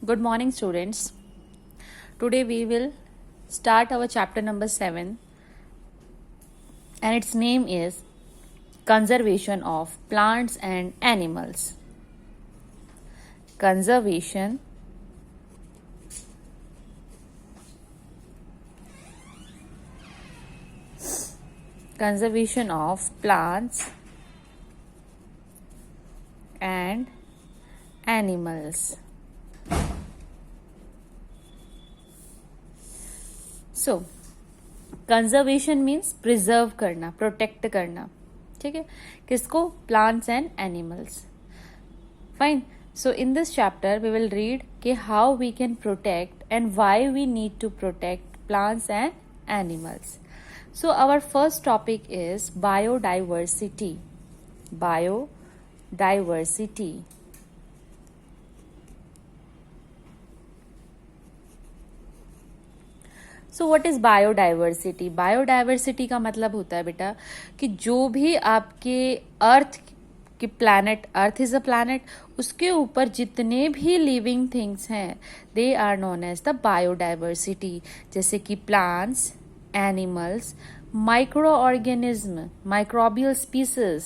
Good morning, students. Today we will start our chapter number 7, and its name is Conservation of Plants and Animals. Conservation of plants and animals. So conservation means preserve करना, protect करना. ठीक है, किसको? Plants and animals. Fine. So in this chapter we will read कि how we can protect and why we need to protect plants and animals. So our first topic is biodiversity. Biodiversity. So what is biodiversity? Biodiversity का मतलब होता है बेटा कि जो भी आपके अर्थ की planet, earth is a planet, उसके ऊपर जितने भी लिविंग थिंग्स हैं they are known as the biodiversity. जैसे कि plants, animals, micro organism, microbial species,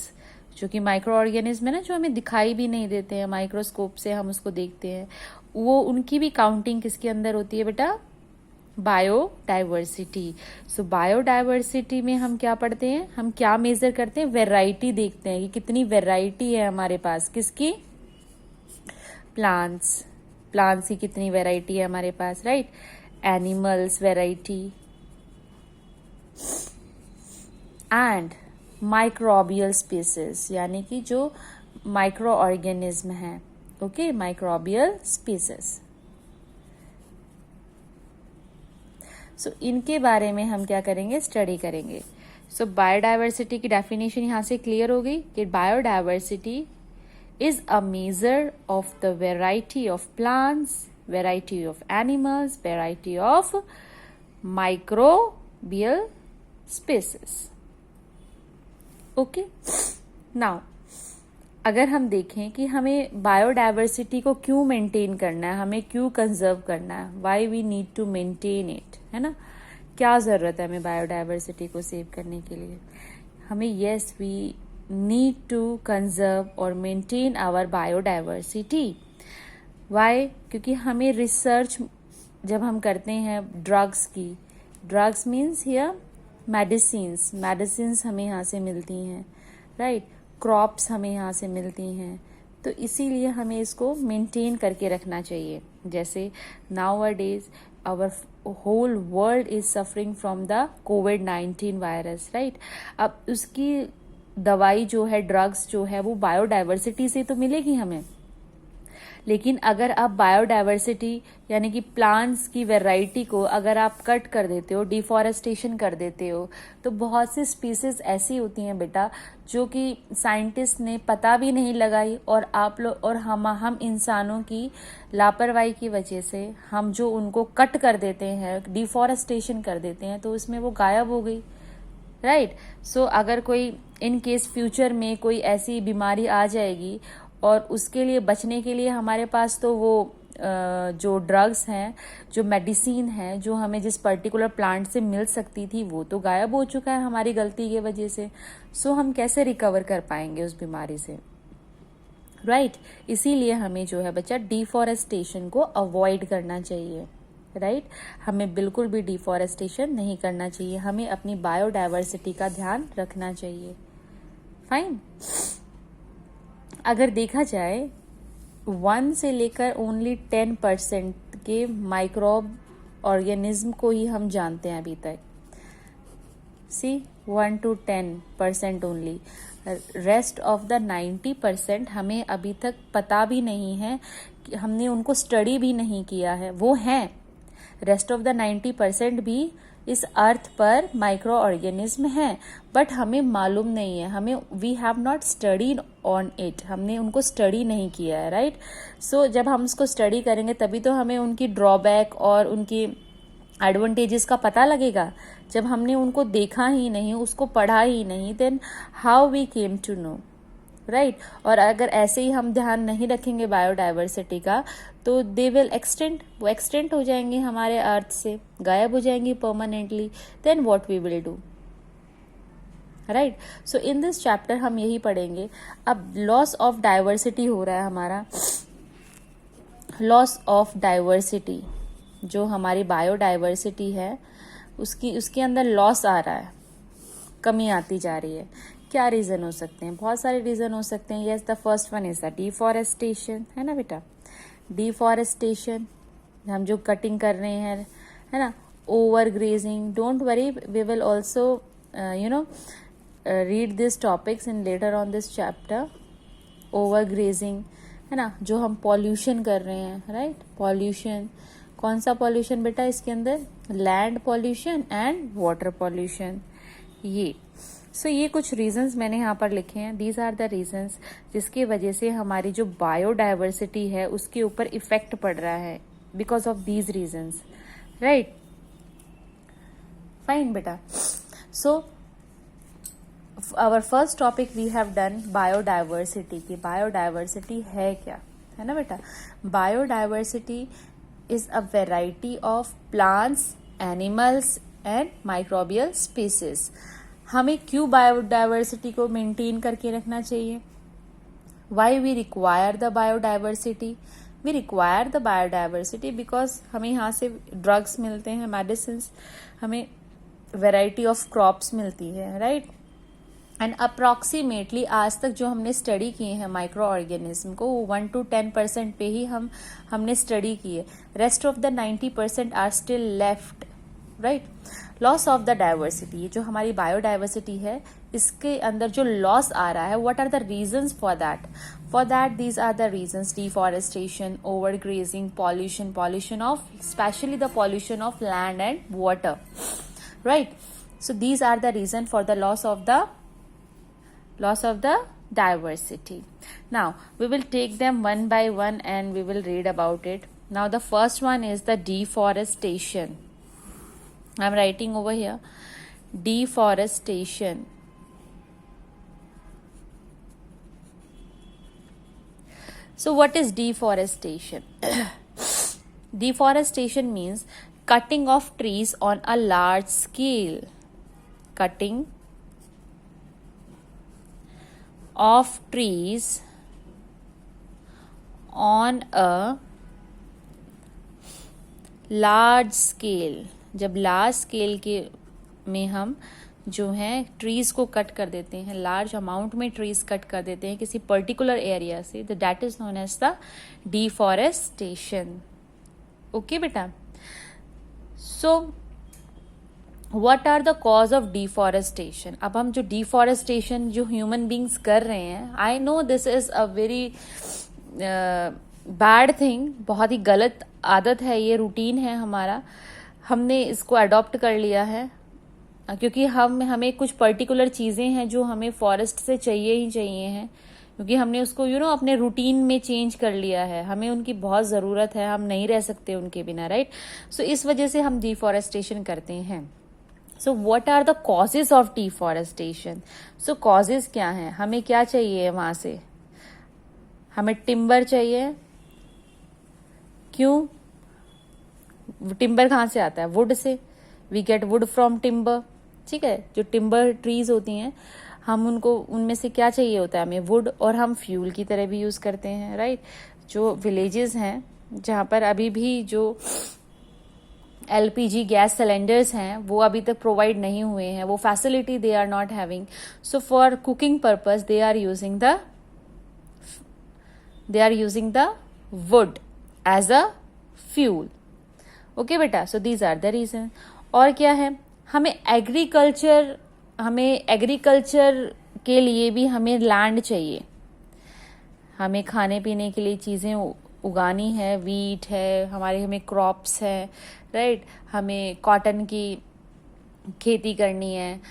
जो कि माइक्रो ऑर्गेनिज्म है ना, जो हमें दिखाई भी नहीं देते हैं, माइक्रोस्कोप से हम उसको देखते हैं, वो उनकी भी काउंटिंग किसके अंदर होती है बेटा? बायोडाइवर्सिटी. सो बायोडाइवर्सिटी में हम क्या पढ़ते हैं? हम क्या मेजर करते हैं? वैरायटी देखते हैं कि कितनी वैरायटी है हमारे पास. किसकी? प्लांट्स की कितनी वैरायटी है हमारे पास, right? Animals variety, and microbial species, यानी कि जो माइक्रो ऑर्गेनिज्म है. Okay, microbial species. सो इनके बारे में हम क्या करेंगे? स्टडी करेंगे. सो बायोडाइवर्सिटी की डेफिनेशन यहां से क्लियर हो गई कि biodiversity is a measure of the variety of plants, variety of animals, variety of microbial species. Okay, now अगर हम देखें कि हमें बायोडाइवर्सिटी को क्यों मेंटेन करना है, हमें क्यों कंजर्व करना है, why we need to maintain it, है ना? क्या जरूरत है हमें बायोडाइवर्सिटी को सेव करने के लिए? हमें yes we need to conserve और मेंटेन आवर बायोडाइवर्सिटी. वाई? क्योंकि हमें रिसर्च जब हम करते हैं ड्रग्स की, ड्रग्स मीन्स हियर मेडिसिन्स हमें यहाँ से मिलती हैं, राइट? क्रॉप्स हमें यहाँ से मिलती हैं, तो इसीलिए हमें इसको मेंटेन करके रखना चाहिए. जैसे nowadays our whole world is suffering from the कोविड-19 वायरस, राइट? अब उसकी दवाई जो है, ड्रग्स जो है, वो बायोडाइवर्सिटी से तो मिलेगी हमें, लेकिन अगर आप बायोडाइवर्सिटी यानी कि प्लांट्स की वैरायटी को अगर आप कट कर देते हो, डिफॉरेस्टेशन कर देते हो, तो बहुत सी स्पीसीज ऐसी होती हैं बेटा जो कि साइंटिस्ट ने पता भी नहीं लगाई, और आप लोग और हम इंसानों की लापरवाही की वजह से हम जो उनको कट कर देते हैं, डिफॉरेस्टेशन कर देते हैं, तो उसमें वो गायब हो गई, राइट? सो अगर कोई इन केस फ्यूचर में कोई ऐसी बीमारी आ जाएगी और उसके लिए बचने के लिए हमारे पास तो वो जो ड्रग्स हैं, जो मेडिसिन है, जो हमें जिस पर्टिकुलर प्लांट से मिल सकती थी, वो तो गायब हो चुका है हमारी गलती की वजह से. सो हम कैसे रिकवर कर पाएंगे उस बीमारी से, राइट? इसीलिए हमें जो है बच्चा डिफॉरेस्टेशन को अवॉइड करना चाहिए, राइट? हमें बिल्कुल भी डिफॉरेस्टेशन नहीं करना चाहिए, हमें अपनी बायोडाइवर्सिटी का ध्यान रखना चाहिए. फाइन. अगर देखा जाए 1 से लेकर ओनली 10% के माइक्रोब ऑर्गेनिज्म को ही हम जानते हैं अभी तक. सी 1 to 10% only. Rest of the 90% हमें अभी तक पता भी नहीं है, हमने उनको स्टडी भी नहीं किया है. वो हैं, रेस्ट ऑफ द 90% भी इस अर्थ पर माइक्रो ऑर्गेनिज्म हैं, बट हमें मालूम नहीं है, हमें we have not studied on it, हमने उनको स्टडी नहीं किया है, राइट? सो जब हम उसको स्टडी करेंगे तभी तो हमें उनकी ड्रॉबैक और उनकी एडवांटेजेस का पता लगेगा. जब हमने उनको देखा ही नहीं, उसको पढ़ा ही नहीं, then how we came to know, right और अगर ऐसे ही हम ध्यान नहीं रखेंगे बायोडाइवर्सिटी का तो दे विल एक्सटेंड, वो एक्सटेंड हो जाएंगे हमारे अर्थ से, गायब हो जाएंगी permanently. Then what we will do, right. So in this chapter हम यही पढ़ेंगे. अब लॉस ऑफ डाइवर्सिटी हो रहा है हमारा, लॉस ऑफ डाइवर्सिटी, जो हमारी बायोडाइवर्सिटी है उसके अंदर लॉस आ रहा है, कमी आती जा रही है. क्या रीज़न हो सकते हैं? बहुत सारे रीज़न हो सकते हैं. Yes, the first one is the deforestation, है ना बेटा. डिफॉरेस्टेशन, हम जो कटिंग कर रहे हैं, है ना. Over grazing, don't worry, we will also read this topics in later on this chapter. Over grazing, है ना. जो हम पॉल्यूशन कर रहे हैं, राइट. पॉल्यूशन, कौन सा पॉल्यूशन बेटा इसके अंदर? Land pollution and water pollution. ये ये कुछ रीजंस मैंने यहाँ पर लिखे हैं. दीज आर द रीजंस जिसकी वजह से हमारी जो बायोडाइवर्सिटी है उसके ऊपर इफेक्ट पड़ रहा है, because of these reasons, right. Fine बेटा. So our first topic we have done biodiversity की. बायोडाइवर्सिटी है क्या, है ना बेटा. Biodiversity is a variety of plants, animals and microbial species. हमें क्यों बायोडाइवर्सिटी को मेंटेन करके रखना चाहिए? Why we require the biodiversity? We require the biodiversity because हमें यहाँ से ड्रग्स मिलते हैं, मेडिसिन्स, हमें वेराइटी ऑफ क्रॉप्स मिलती है, राइट. एंड अप्रॉक्सीमेटली आज तक जो हमने स्टडी किए हैं माइक्रो ऑर्गेनिज्म को, 1 to 10% पे ही हमने स्टडी की है. Rest of the 90% are still left, right. Loss of the diversity, ये जो हमारी बायोडाइवर्सिटी है इसके अंदर जो लॉस आ रहा है, what are the reasons for that? For that these are the reasons: deforestation, over grazing, pollution of, specially the pollution of land and water, right. So these are the reason for the loss of the diversity. Now we will take them one by one and we will read about it. Now the first one is the deforestation. I'm writing over here deforestation. So what is deforestation? Deforestation means cutting of trees on a large scale. Cutting of trees on a large scale. जब large scale के में हम जो है trees को cut कर देते हैं, लार्ज अमाउंट में ट्रीज कट कर देते हैं किसी पर्टिकुलर एरिया से, तो that is known as the deforestation. Okay बेटा. So what are the cause of deforestation? अब हम जो डिफॉरेस्टेशन जो ह्यूमन बींग्स कर रहे हैं, I know this is a very bad thing, बहुत ही गलत आदत है, ये रूटीन है हमारा, हमने इसको अडॉप्ट कर लिया है क्योंकि हमें कुछ पर्टिकुलर चीज़ें हैं जो हमें फॉरेस्ट से चाहिए ही चाहिए हैं, क्योंकि हमने उसको अपने रूटीन में चेंज कर लिया है, हमें उनकी बहुत ज़रूरत है, हम नहीं रह सकते उनके बिना, राइट. सो इस वजह से हम डिफॉरेस्टेशन करते हैं. So what are the causes of deforestation? So causes क्या हैं? हमें क्या चाहिए वहां से? हमें टिम्बर चाहिए. क्यों? टिम्बर कहाँ से आता है? Wood say. We get wood from timber, ठीक है. जो टिम्बर ट्रीज होती हैं, हम उनमें से क्या चाहिए होता है हमें? वुड, और हम फ्यूल की तरह भी यूज करते हैं, राइट. जो विलेजेस हैं जहाँ पर अभी भी जो LPG गैस सिलेंडर्स हैं वो अभी तक प्रोवाइड नहीं हुए हैं, वो facility they are not having. So for cooking purpose they are using the wood as a fuel. Okay बेटा. So these are the reason. और क्या है? हमें एग्रीकल्चर के लिए भी हमें लैंड चाहिए. हमें खाने पीने के लिए चीजें उगानी है, वीट है, हमें क्रॉप्स है, राइट. हमें कॉटन की खेती करनी है,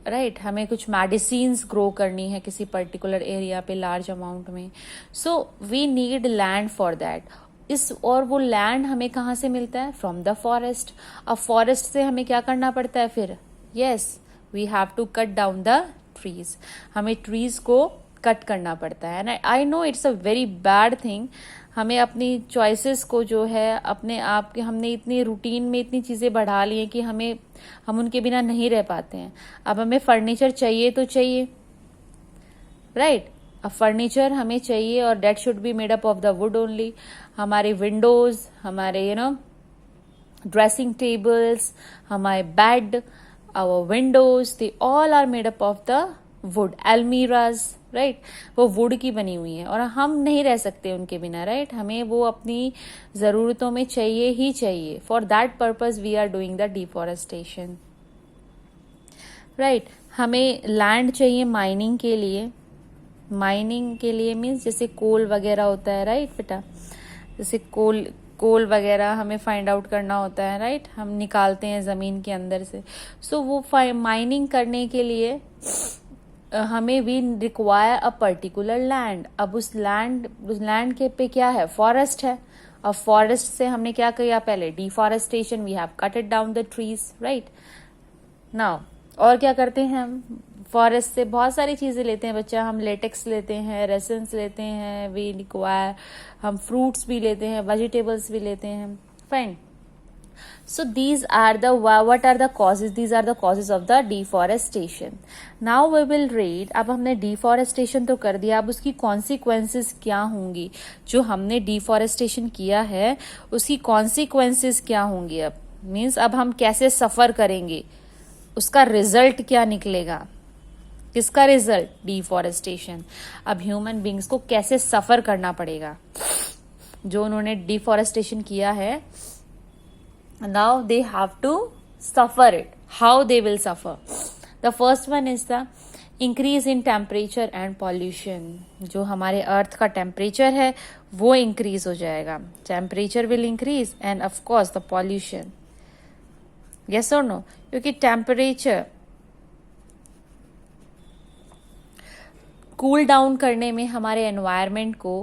राइट. हमें कुछ मेडिसिन्स ग्रो करनी है किसी पर्टिकुलर एरिया पे लार्ज अमाउंट में. So we need land for that. और वो लैंड हमें कहाँ से मिलता है? From the forest. अब फॉरेस्ट से हमें क्या करना पड़ता है फिर? Yes, we have to cut down the trees. हमें ट्रीज को कट करना पड़ता है। And I know it's a very bad thing. हमें अपनी चॉइसेस को जो है अपने आप के, हमने इतनी रूटीन में इतनी चीज़ें बढ़ा ली हैं कि हम उनके बिना नहीं रह पाते हैं। अब हमें फर्नीचर चाहिए तो चाहिए, राइट। अब फर्नीचर हमें चाहिए और that should be made up of the wood only. हमारे विंडोज, हमारे ड्रेसिंग टेबल्स, हमारे bed, our windows, they all are made up of the wood. Almirahs, right, वो वुड की बनी हुई है और हम नहीं रह सकते उनके बिना, राइट। हमें वो अपनी ज़रूरतों में चाहिए ही चाहिए। For that purpose we are doing the deforestation, right. हमें लैंड चाहिए माइनिंग के लिए। माइनिंग के लिए मीन्स जैसे कोल वगैरह होता है, राइट बेटा। जैसे कोल वगैरह हमें फाइंड आउट करना होता है, राइट। हम निकालते हैं ज़मीन के अंदर से। सो वो माइनिंग करने के लिए हमें we require a particular land. अब उस लैंड के पे क्या है, फॉरेस्ट है। अब फॉरेस्ट से हमने क्या किया, पहले deforestation, we have cutted down the trees, right. Now और क्या करते हैं हम, फॉरेस्ट से बहुत सारी चीज़ें लेते हैं बच्चा। हम लेटेक्स लेते हैं, रेसेंस लेते हैं, वी रिक्वायर, हम फ्रूट्स भी लेते हैं, वेजिटेबल्स भी लेते हैं, fine. So these are the what are the causes? These are the causes of the deforestation. Now we will read. अब हमने deforestation तो कर दिया, अब उसकी consequences क्या होंगी। जो हमने deforestation किया है उसकी consequences क्या होंगी। अब मीन्स अब हम कैसे सफ़र करेंगे, उसका रिजल्ट क्या निकलेगा। किसका रिजल्ट, डिफॉरेस्टेशन। अब ह्यूमन बींग्स को कैसे सफ़र करना पड़ेगा जो उन्होंने डिफॉरेस्टेशन किया है। Now they have to suffer it. How they will suffer? The first one is the increase in temperature and pollution. जो हमारे अर्थ का टेम्परेचर है वो इंक्रीज हो जाएगा। Temperature will increase and of course the pollution. Yes और no, क्योंकि temperature cool down करने में हमारे एनवायरमेंट को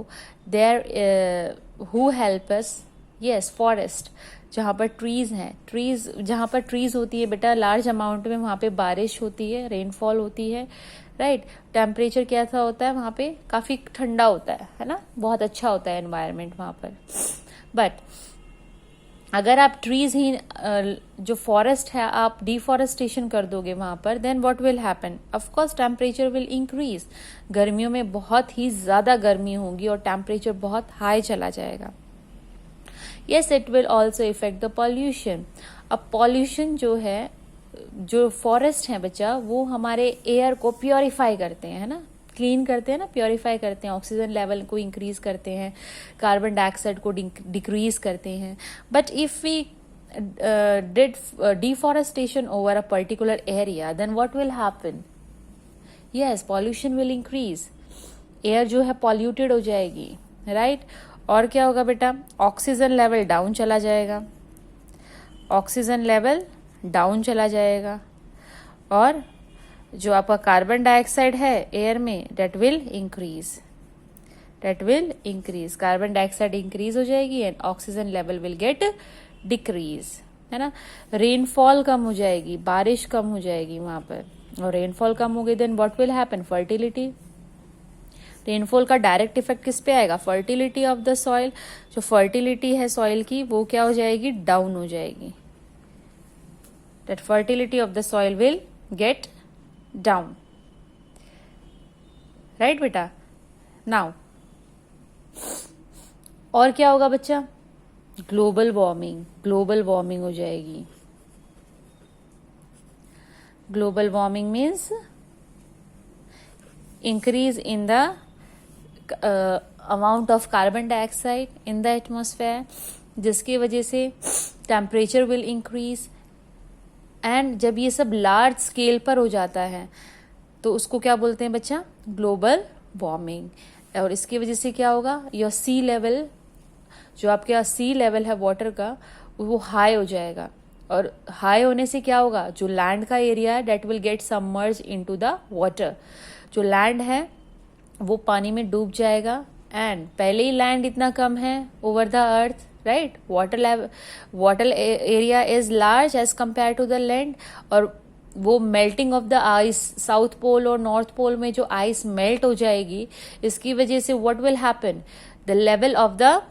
there who help us, yes, forest. जहाँ पर ट्रीज हैं, जहाँ पर ट्रीज होती है बेटा लार्ज अमाउंट में, वहाँ पे बारिश होती है, रेनफॉल होती है, राइट। टेम्परेचर कैसा होता है वहाँ पे, काफ़ी ठंडा होता है ना, बहुत अच्छा होता है एनवायरनमेंट वहाँ पर। बट अगर आप ट्रीज ही जो फॉरेस्ट है आप डिफॉरेस्टेशन कर दोगे वहाँ पर, then what will happen, of course temperature will increase. गर्मियों में बहुत ही ज़्यादा गर्मी होगी और टेम्परेचर बहुत हाई चला जाएगा। Yes, it will also affect the pollution. अब पॉल्यूशन जो है, जो फॉरेस्ट है बच्चा, वो हमारे एयर को प्योरीफाई करते हैं, है ना, क्लीन करते हैं ना, प्योरीफाई करते हैं, ऑक्सीजन लेवल को इंक्रीज करते हैं, कार्बन डाइऑक्साइड को डिक्रीज करते हैं। But if we did deforestation over a particular area, then what will happen, yes, pollution will increase. Air जो है पॉल्यूटेड हो जाएगी, राइट। और क्या होगा बेटा, ऑक्सीजन लेवल डाउन चला जाएगा, ऑक्सीजन लेवल डाउन चला जाएगा। और जो आपका कार्बन डाइऑक्साइड है एयर में, that will increase, carbon dioxide increase हो जाएगी and oxygen level will get decrease, है ना। रेनफॉल कम हो जाएगी, बारिश कम हो जाएगी वहां पर, और रेनफॉल कम हो गई, then what will happen, fertility. Rainfall का डायरेक्ट इफेक्ट किस पे आएगा, फर्टिलिटी ऑफ द सॉइल। जो फर्टिलिटी है सॉइल की वो क्या हो जाएगी, डाउन हो जाएगी। That fertility of the soil will get down, right बेटा। नाउ और क्या होगा बच्चा, ग्लोबल वार्मिंग हो जाएगी। Global warming means increase in the amount of carbon dioxide in the atmosphere, जिसकी वजह से टेम्परेचर विल इंक्रीज। एंड जब ये सब लार्ज स्केल पर हो जाता है तो उसको क्या बोलते हैं बच्चा, ग्लोबल वार्मिंग। और इसकी वजह से क्या होगा, योर सी लेवल, जो आपके यहाँ सी लेवल है वाटर का, वो हाई हो जाएगा। और हाई होने से क्या होगा, जो लैंड का एरिया है that will get submerge into the water. जो लैंड है वो पानी में डूब जाएगा। एंड पहले ही लैंड इतना कम है over the earth, right. Water area is large as compare to the land, और वो melting of the ice, south pole और नॉर्थ पोल में जो आइस मेल्ट हो जाएगी, इसकी वजह से what will happen, the level of the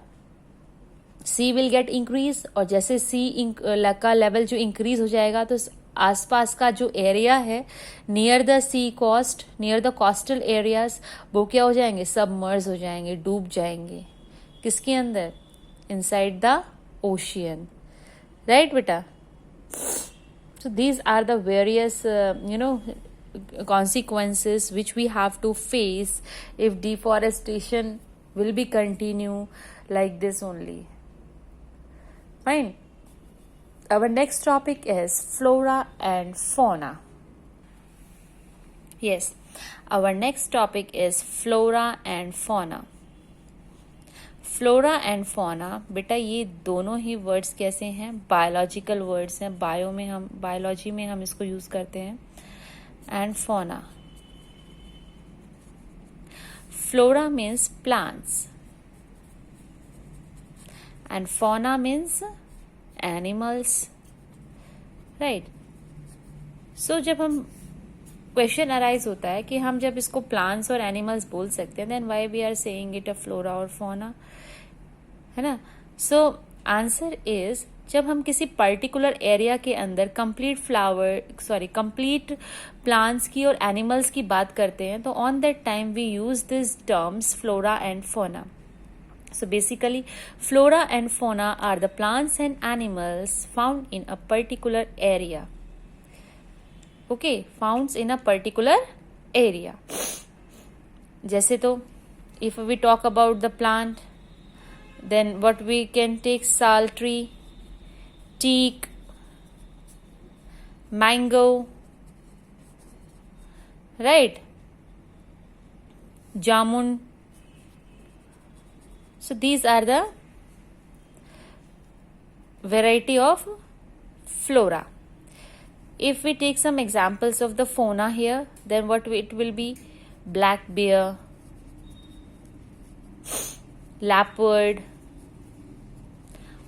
sea will get increase, और जैसे सी का लेवल जो इंक्रीज हो जाएगा तो आसपास का जो एरिया है near the sea coast, near the coastal areas, वो क्या हो जाएंगे, सबमर्ज हो जाएंगे, डूब जाएंगे। किसके अंदर, इनसाइड द ओशियन, राइट बेटा। So these are the various consequences which we have to face if deforestation will be continue like this only. Fine. Our next topic is flora and fauna. Yes, our next topic is flora and fauna. Flora and फोना बेटा ये दोनों ही words कैसे हैं, biological words हैं, biology में हम इसको यूज करते हैं। And fauna, flora means plants and fauna means animals, right. So जब हम क्वेश्चन अराइज होता है कि हम जब इसको प्लांट्स और एनिमल्स बोल सकते हैं, then why we are saying it a flora और फोना, है ना। सो आंसर इज, जब हम किसी पर्टिकुलर एरिया के अंदर कंप्लीट प्लांट्स की और एनिमल्स की बात करते हैं, तो on that time we use this terms flora and fauna. So basically, flora and fauna are the plants and animals found in a particular area. Okay, found in a particular area. जैसे तो if we talk about the plant, then what we can take, sal tree, teak, mango, right, jamun. So these are the variety of flora. If we take some examples of the fauna here, then what it will be, black bear, leopard,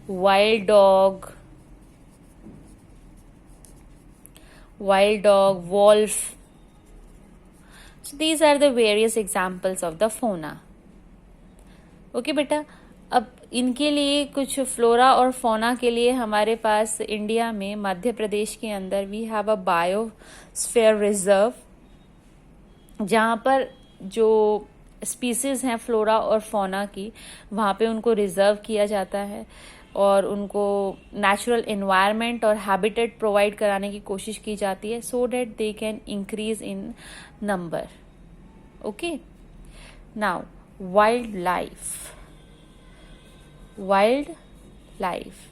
wild dog, wolf. So these are the various examples of the fauna. Okay बेटा, अब इनके लिए कुछ flora और फोना के लिए हमारे पास इंडिया में मध्य प्रदेश के अंदर we have a biosphere reserve, जहाँ पर जो स्पीसीज हैं फ्लोरा और फोना की, वहाँ पे उनको रिजर्व किया जाता है और उनको नेचुरल एनवायरनमेंट और हैबिटेट प्रोवाइड कराने की कोशिश की जाती है, so that they can increase in number. Okay, now wild life. Wildlife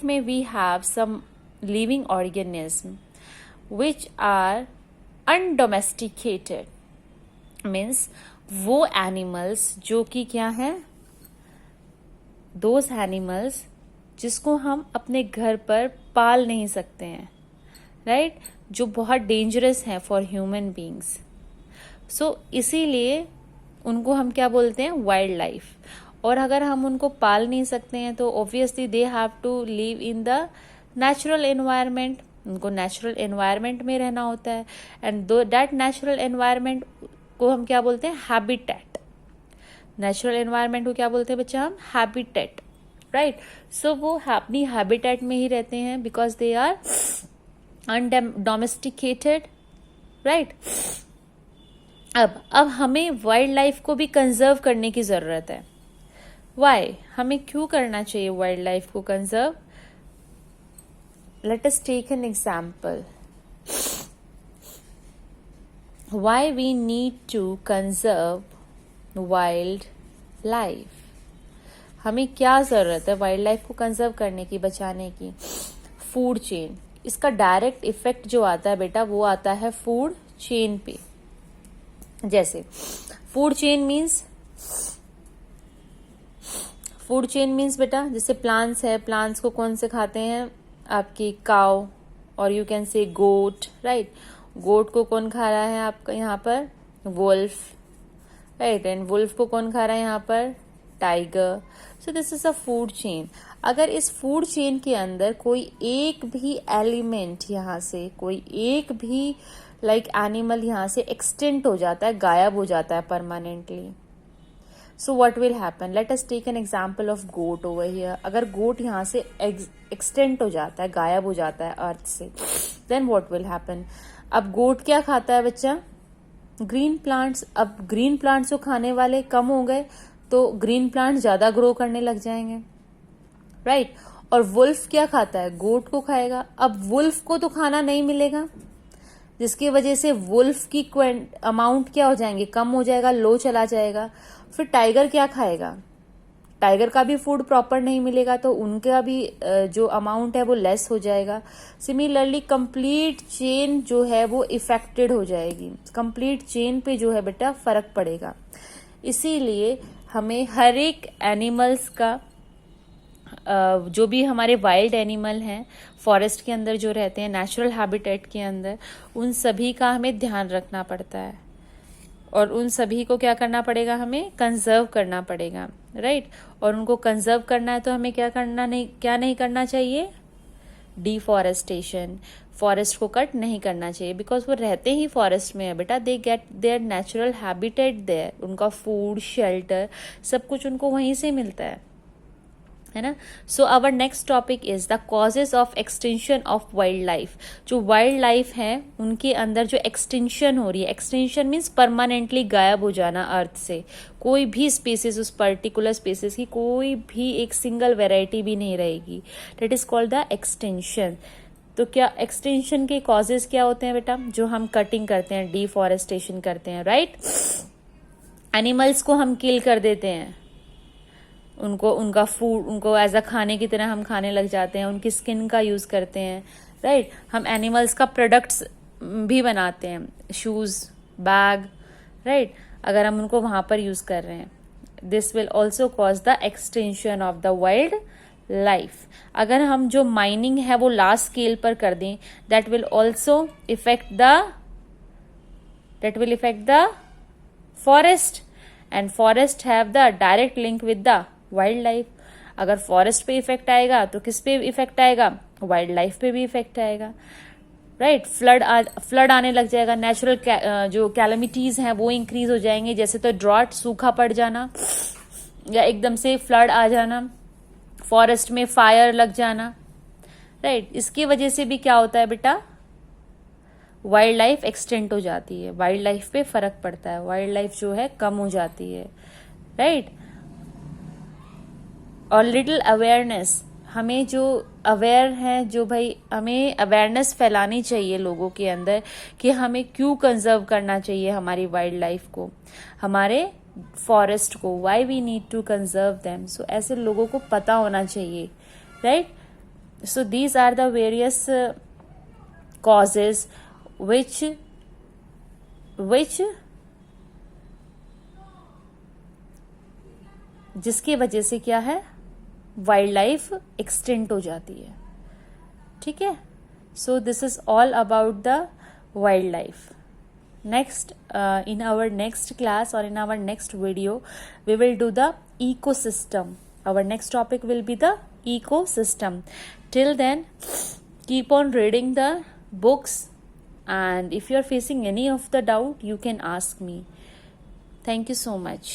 में we have some living organism which are undomesticated, means वो animals जो कि क्या हैं, those animals जिसको हम अपने घर पर पाल नहीं सकते हैं, राइट, जो बहुत डेंजरस हैं फॉर ह्यूमन बींग्स। सो इसीलिए उनको हम क्या बोलते हैं, वाइल्ड लाइफ। और अगर हम उनको पाल नहीं सकते हैं तो obviously they have to live in the natural environment, उनको नेचुरल एनवायरनमेंट में रहना होता है, एंड दैट नेचुरल एनवायरनमेंट को हम क्या बोलते हैं, हैबिटेट। नेचुरल एनवायरनमेंट को क्या बोलते हैं बच्चा, हम हैबिटेट, राइट। सो वो अपनी हैबिटेट में ही रहते हैं बिकॉज दे आर अनडोमेस्टिकेटेड, राइट। अब हमें वाइल्ड लाइफ को भी कंजर्व करने की जरूरत है। वाई, हमें क्यों करना चाहिए वाइल्ड लाइफ को conserve? Let us take an example. Why we need to conserve wild life? हमें क्या जरूरत है वाइल्ड लाइफ को कंजर्व करने की, बचाने की? फूड चेन, इसका डायरेक्ट इफेक्ट जो आता है बेटा वो आता है फूड चेन पे। जैसे फूड चेन मीन्स बेटा, जैसे प्लांट्स है, प्लांट्स को कौन से खाते हैं, आपकी काउ और you can say goat, right. गोट को कौन खा रहा है आपका यहाँ पर, वुल्फ, राइट, एंड वुल्फ को कौन खा रहा है यहाँ पर, tiger. So this is a food chain. अगर इस फूड चेन के अंदर कोई एक भी एलिमेंट यहाँ से, कोई एक भी एनिमल यहाँ से एक्सटेंट हो जाता है, गायब हो जाता है permanently, so what will happen? Let us take an example of goat over here. अगर गोट यहाँ से एक्सटेंट हो जाता है, गायब हो जाता है अर्थ से, देन व्हाट विल हैपन? अब गोट क्या खाता है बच्चा? Green plants. अब ग्रीन प्लांट्स को खाने वाले कम हो गए तो ग्रीन प्लांट्स ज्यादा ग्रो करने लग जाएंगे, राइट? और वुल्फ क्या खाता है? गोट को खाएगा. अब वुल्फ को तो खाना नहीं मिलेगा, जिसकी वजह से वुल्फ की अमाउंट क्या हो जाएंगे? कम हो जाएगा, लो चला जाएगा. फिर टाइगर क्या खाएगा? टाइगर का भी फूड प्रॉपर नहीं मिलेगा, तो उनका भी जो अमाउंट है वो लेस हो जाएगा. सिमिलरली कंप्लीट चेन जो है वो इफेक्टेड हो जाएगी. कंप्लीट चेन पे जो है बेटा फर्क पड़ेगा. इसीलिए हमें हर एक एनिमल्स का, जो भी हमारे वाइल्ड एनिमल हैं फॉरेस्ट के अंदर जो रहते हैं, नेचुरल हैबिटेट के अंदर, उन सभी का हमें ध्यान रखना पड़ता है. और उन सभी को क्या करना पड़ेगा? हमें कंजर्व करना पड़ेगा, राइट? और उनको कंजर्व करना है तो हमें क्या नहीं करना चाहिए? डिफॉरेस्टेशन. फॉरेस्ट को कट नहीं करना चाहिए, बिकॉज वो रहते ही फॉरेस्ट में है बेटा. They get their natural habitat there. उनका फूड, शेल्टर, सब कुछ उनको वहीं से मिलता है ना. So our next topic is the causes of extension of wild life. जो वाइल्ड लाइफ है उनके अंदर जो एक्सटेंशन हो रही है, एक्सटेंशन मीन्स परमानेंटली गायब हो जाना अर्थ से. कोई भी स्पीसीज, उस पर्टिकुलर स्पीसीज की कोई भी एक सिंगल वेराइटी भी नहीं रहेगी. That is called the extension. तो क्या एक्सटेंशन के कॉजेज क्या होते हैं बेटा? जो हम कटिंग करते हैं, डिफॉरेस्टेशन करते हैं, राइट? एनिमल्स को हम किल कर देते हैं, उनका फूड, उनको एज अ खाने की तरह हम खाने लग जाते हैं, उनकी स्किन का यूज करते हैं, राइट? हम एनिमल्स का प्रोडक्ट्स भी बनाते हैं, शूज, बैग, राइट? अगर हम उनको वहां पर यूज कर रहे हैं, this will also cause the extension of the wild life. अगर हम जो माइनिंग है वो लार्ज स्केल पर कर दें, that will effect the forest, and forest have the direct link with the wild life. अगर फॉरेस्ट पे इफेक्ट आएगा तो किस पे इफेक्ट आएगा? वाइल्ड लाइफ पे भी इफेक्ट आएगा, राइट? फ्लड आने लग जाएगा. नेचुरल जो कैलेमिटीज हैं वो इंक्रीज हो जाएंगे, जैसे तो ड्रॉट, सूखा पड़ जाना, या एकदम से फ्लड आ जाना, फॉरेस्ट में फायर लग जाना, राइट? इसकी वजह से भी क्या होता है बेटा? वाइल्ड लाइफ एक्सटेंड हो जाती है, वाइल्ड लाइफ पे फर्क पड़ता है, वाइल्ड लाइफ जो है कम हो जाती है, राइट? और लिटिल अवेयरनेस, हमें जो अवेयर है, जो भाई हमें अवेयरनेस फैलानी चाहिए लोगों के अंदर कि हमें क्यों कंजर्व करना चाहिए हमारी वाइल्ड लाइफ को, हमारे फॉरेस्ट को, why we need to conserve them. So ऐसे लोगों को पता होना चाहिए, right? So these are the various causes which जिसकी वजह से क्या है? वाइल्ड लाइफ एक्सटेंड हो जाती है, ठीक है? So this is all about the wild life. Next, in our next class or in our next video, we will do the ecosystem. Our next topic will be the ecosystem. Till then, keep on reading the books, and if you are facing any of the doubt, you can ask me. Thank you so much.